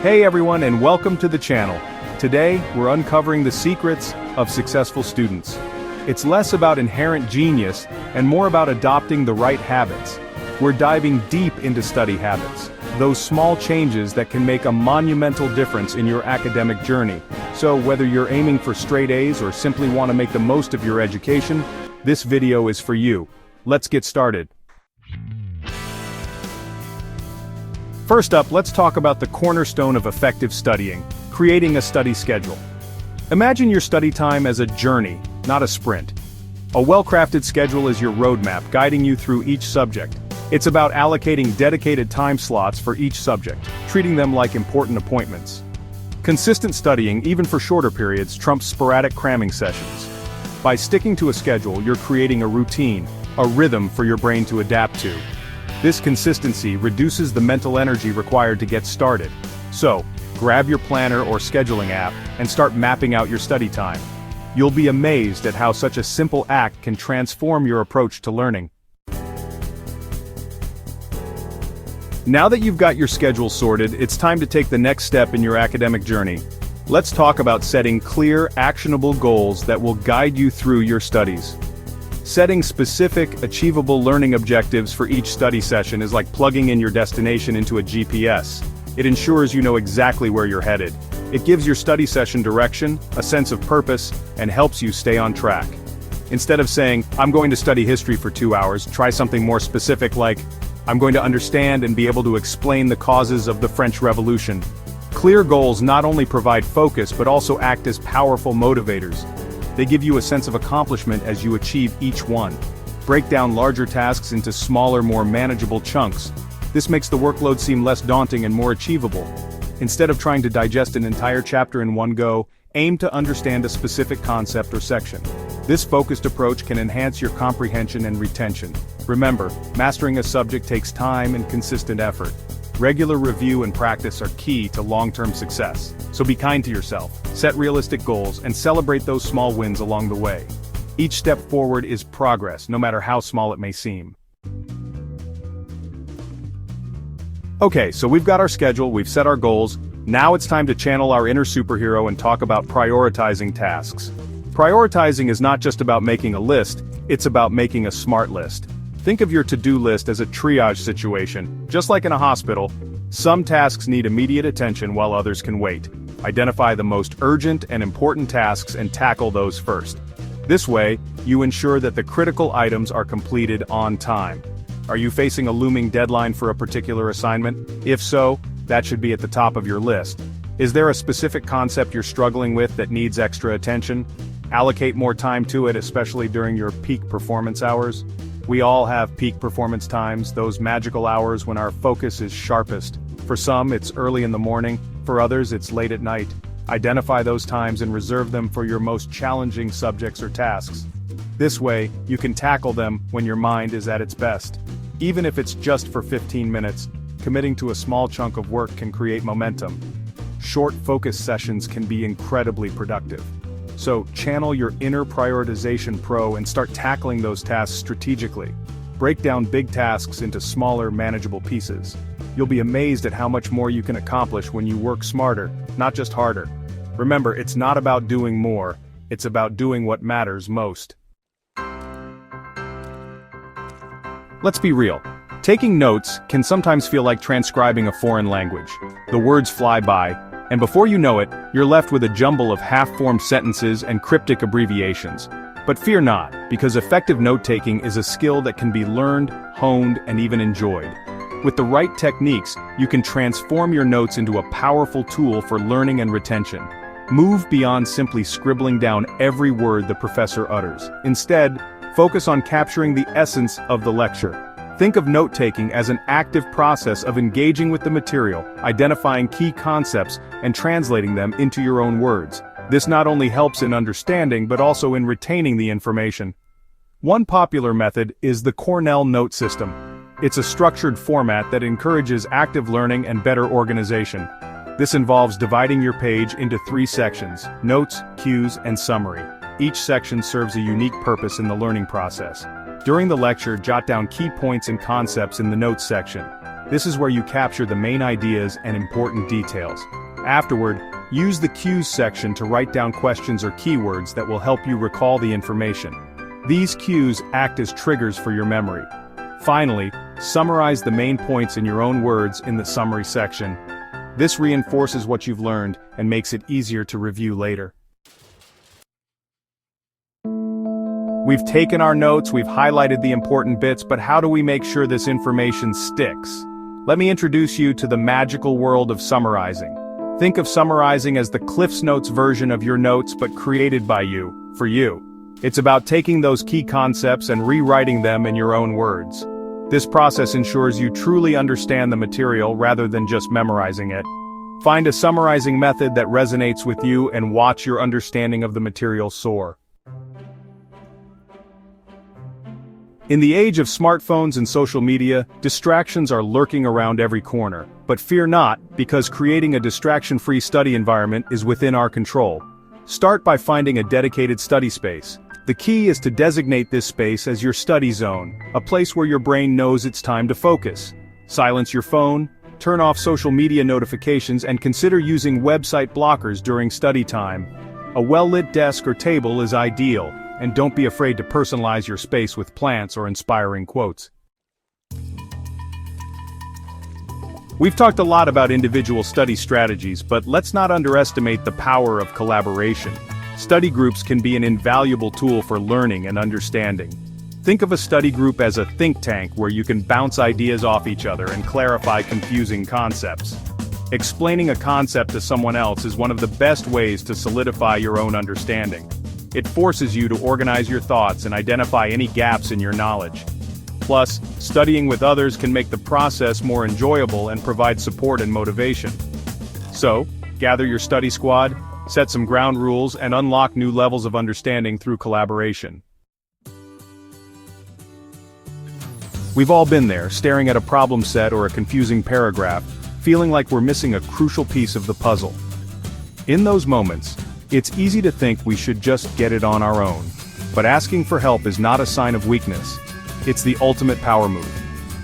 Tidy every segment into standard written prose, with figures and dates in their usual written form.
Hey everyone, and welcome to the channel. Today, we're uncovering the secrets of successful students. It's less about inherent genius and more about adopting the right habits. We're diving deep into study habits, those small changes that can make a monumental difference in your academic journey. So whether you're aiming for straight A's or simply want to make the most of your education, this video is for you. Let's get started. First up, let's talk about the cornerstone of effective studying, creating a study schedule. Imagine your study time as a journey, not a sprint. A well-crafted schedule is your roadmap guiding you through each subject. It's about allocating dedicated time slots for each subject, treating them like important appointments. Consistent studying, even for shorter periods, trumps sporadic cramming sessions. By sticking to a schedule, you're creating a routine, a rhythm for your brain to adapt to. This consistency reduces the mental energy required to get started. So, grab your planner or scheduling app and start mapping out your study time. You'll be amazed at how such a simple act can transform your approach to learning. Now that you've got your schedule sorted, it's time to take the next step in your academic journey. Let's talk about setting clear, actionable goals that will guide you through your studies. Setting specific, achievable learning objectives for each study session is like plugging in your destination into a GPS. It ensures you know exactly where you're headed. It gives your study session direction, a sense of purpose, and helps you stay on track. Instead of saying, I'm going to study history for 2 hours, try something more specific like, I'm going to understand and be able to explain the causes of the French Revolution. Clear goals not only provide focus but also act as powerful motivators. They give you a sense of accomplishment as you achieve each one. Break down larger tasks into smaller, more manageable chunks. This makes the workload seem less daunting and more achievable. Instead of trying to digest an entire chapter in one go, aim to understand a specific concept or section. This focused approach can enhance your comprehension and retention. Remember, mastering a subject takes time and consistent effort. Regular review and practice are key to long-term success. So be kind to yourself, set realistic goals, and celebrate those small wins along the way. Each step forward is progress, no matter how small it may seem. Okay, so we've got our schedule, we've set our goals. Now it's time to channel our inner superhero and talk about prioritizing tasks. Prioritizing is not just about making a list, it's about making a smart list. Think of your to-do list as a triage situation. Just like in a hospital, some tasks need immediate attention while others can wait. Identify the most urgent and important tasks and tackle those first. This way, you ensure that the critical items are completed on time. Are you facing a looming deadline for a particular assignment? If so, that should be at the top of your list. Is there a specific concept you're struggling with that needs extra attention? Allocate more time to it, especially during your peak performance hours. We all have peak performance times, those magical hours when our focus is sharpest. For some, it's early in the morning, for others, it's late at night. Identify those times and reserve them for your most challenging subjects or tasks. This way, you can tackle them when your mind is at its best. Even if it's just for 15 minutes, committing to a small chunk of work can create momentum. Short focus sessions can be incredibly productive. So, channel your inner prioritization pro and start tackling those tasks strategically. Break down big tasks into smaller, manageable pieces. You'll be amazed at how much more you can accomplish when you work smarter, not just harder. Remember, it's not about doing more, it's about doing what matters most. Let's be real. Taking notes can sometimes feel like transcribing a foreign language. The words fly by, and before you know it, you're left with a jumble of half-formed sentences and cryptic abbreviations. But fear not, because effective note-taking is a skill that can be learned, honed, and even enjoyed. With the right techniques, you can transform your notes into a powerful tool for learning and retention. Move beyond simply scribbling down every word the professor utters. Instead, focus on capturing the essence of the lecture. Think of note-taking as an active process of engaging with the material, identifying key concepts, and translating them into your own words. This not only helps in understanding but also in retaining the information. One popular method is the Cornell note system. It's a structured format that encourages active learning and better organization. This involves dividing your page into 3 sections: notes, cues, and summary. Each section serves a unique purpose in the learning process. During the lecture, jot down key points and concepts in the notes section. This is where you capture the main ideas and important details. Afterward, use the cues section to write down questions or keywords that will help you recall the information. These cues act as triggers for your memory. Finally, summarize the main points in your own words in the summary section. This reinforces what you've learned and makes it easier to review later. We've taken our notes, we've highlighted the important bits, but how do we make sure this information sticks? Let me introduce you to the magical world of summarizing. Think of summarizing as the Cliff's Notes version of your notes, but created by you, for you. It's about taking those key concepts and rewriting them in your own words. This process ensures you truly understand the material rather than just memorizing it. Find a summarizing method that resonates with you and watch your understanding of the material soar. In the age of smartphones and social media, distractions are lurking around every corner. But fear not, because creating a distraction-free study environment is within our control. Start by finding a dedicated study space. The key is to designate this space as your study zone, a place where your brain knows it's time to focus. Silence your phone, turn off social media notifications, and consider using website blockers during study time. A well-lit desk or table is ideal, and don't be afraid to personalize your space with plants or inspiring quotes. We've talked a lot about individual study strategies, but let's not underestimate the power of collaboration. Study groups can be an invaluable tool for learning and understanding. Think of a study group as a think tank where you can bounce ideas off each other and clarify confusing concepts. Explaining a concept to someone else is one of the best ways to solidify your own understanding. It forces you to organize your thoughts and identify any gaps in your knowledge. Plus, studying with others can make the process more enjoyable and provide support and motivation. So, gather your study squad, set some ground rules, and unlock new levels of understanding through collaboration. We've all been there, staring at a problem set or a confusing paragraph, feeling like we're missing a crucial piece of the puzzle. In those moments, it's easy to think we should just get it on our own. But asking for help is not a sign of weakness. It's the ultimate power move.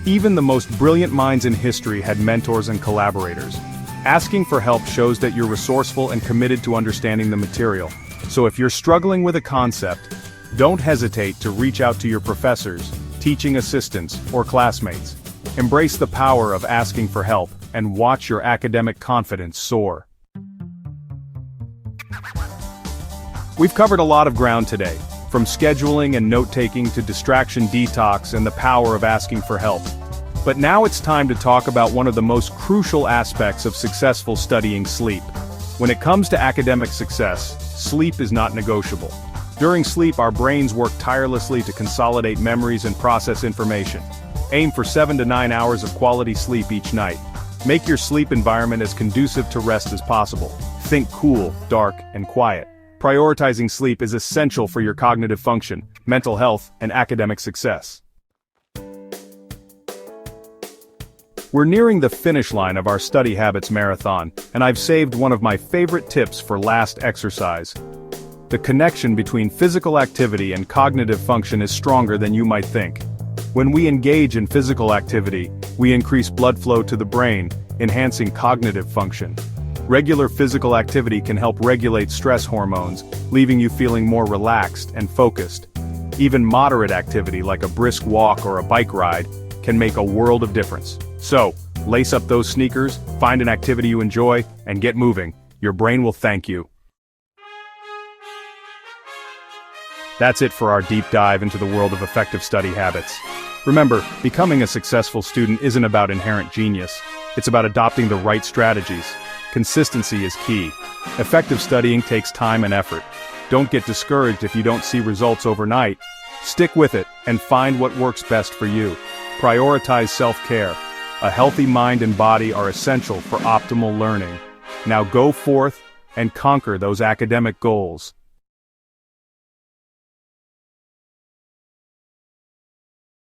Even the most brilliant minds in history had mentors and collaborators. Asking for help shows that you're resourceful and committed to understanding the material. So if you're struggling with a concept, don't hesitate to reach out to your professors, teaching assistants, or classmates. Embrace the power of asking for help and watch your academic confidence soar. We've covered a lot of ground today, from scheduling and note-taking to distraction detox and the power of asking for help. But now it's time to talk about one of the most crucial aspects of successful studying: sleep. When it comes to academic success, sleep is not negotiable. During sleep, our brains work tirelessly to consolidate memories and process information. Aim for 7 to 9 hours of quality sleep each night. Make your sleep environment as conducive to rest as possible. Think cool, dark, and quiet. Prioritizing sleep is essential for your cognitive function, mental health, and academic success. We're nearing the finish line of our Study Habits Marathon, and I've saved one of my favorite tips for last exercise. The connection between physical activity and cognitive function is stronger than you might think. When we engage in physical activity, we increase blood flow to the brain, enhancing cognitive function. Regular physical activity can help regulate stress hormones, leaving you feeling more relaxed and focused. Even moderate activity like a brisk walk or a bike ride can make a world of difference. So, lace up those sneakers, find an activity you enjoy, and get moving. Your brain will thank you. That's it for our deep dive into the world of effective study habits. Remember, becoming a successful student isn't about inherent genius. It's about adopting the right strategies. Consistency is key. Effective studying takes time and effort. Don't get discouraged if you don't see results overnight. Stick with it and find what works best for you. Prioritize self-care. A healthy mind and body are essential for optimal learning. Now go forth and conquer those academic goals.